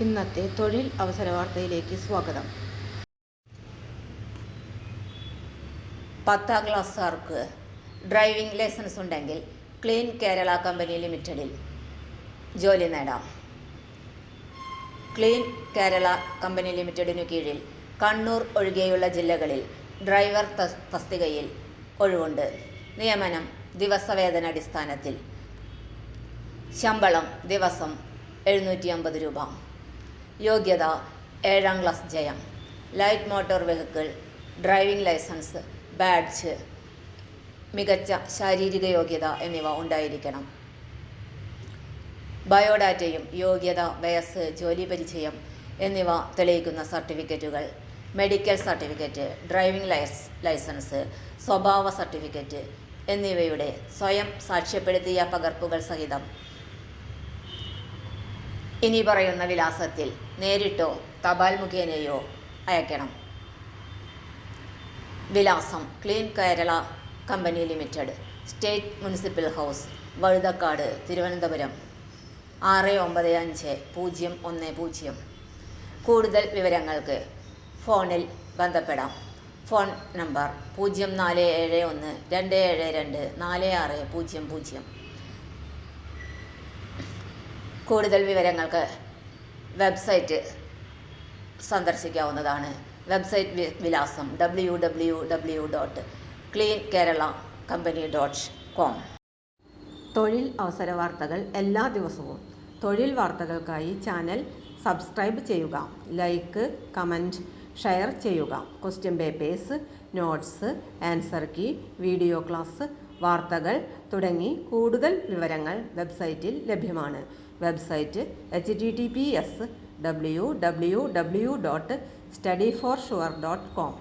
ഇന്നത്തെ തൊഴിൽ അവസര വാർത്തയിലേക്ക് സ്വാഗതം. 10ാം ക്ലാസ്സുകാർക്ക് ഡ്രൈവിംഗ് ലൈസൻസ് ഉണ്ടെങ്കിൽ ക്ലീൻ കേരള കമ്പനി ലിമിറ്റഡിൽ ജോലി നേടാം. ക്ലീൻ കേരള കമ്പനി ലിമിറ്റഡിനു കീഴിൽ കണ്ണൂർ ഒഴികെയുള്ള ജില്ലകളിൽ ഡ്രൈവർ തസ്തികയിൽ ഒഴിവുണ്ട്. നിയമനം ദിവസവേതനാടിസ്ഥാനത്തിൽ. ശമ്പളം ദിവസം 750 രൂപ. യോഗ്യത 7ാം ക്ലാസ് ജയം. Light motor vehicle, driving licence, badge, മികച്ച ശാരീരിക യോഗ്യത എന്നിവ ഉണ്ടായിരിക്കണം. ബയോഡാറ്റയും യോഗ്യത, വയസ്സ്, ജോലി പരിചയം എന്നിവ തെളിയിക്കുന്ന സർട്ടിഫിക്കറ്റുകൾ, മെഡിക്കൽ സർട്ടിഫിക്കറ്റ്, ഡ്രൈവിംഗ് ലൈസൻസ്, സ്വഭാവ സർട്ടിഫിക്കറ്റ് എന്നിവയുടെ സ്വയം സാക്ഷ്യപ്പെടുത്തിയ പകർപ്പുകൾ സഹിതം ഇനി പറയുന്ന വിലാസത്തിൽ നേരിട്ടോ തപാൽ മുഖേനയോ അയക്കണം. വിലാസം: clean Kerala company limited, state municipal house, Vazhuthacaud, Thiruvananthapuram 695010. കൂടുതൽ വിവരങ്ങൾക്ക് ഫോണിൽ ബന്ധപ്പെടാം. Phone number 0471272460. കൂടുതൽ വിവരങ്ങൾക്ക് വെബ്സൈറ്റ് സന്ദർശിക്കാവുന്നതാണ്. വെബ്സൈറ്റ് വിലാസം www.cleankeralacompany.com. തൊഴിൽ അവസര വാർത്തകൾ എല്ലാ ദിവസവും. തൊഴിൽ വാർത്തകൾക്കായി ചാനൽ സബ്സ്ക്രൈബ് ചെയ്യുക. ലൈക്ക്, കമൻറ്റ്, ഷെയർ ചെയ്യുക. Question papers, notes, answer key, video class, വാർത്തകൾ തുടങ്ങി കൂടുതൽ വിവരങ്ങൾ വെബ്സൈറ്റിൽ ലഭ്യമാണ്. Website https://www.studyforsure.com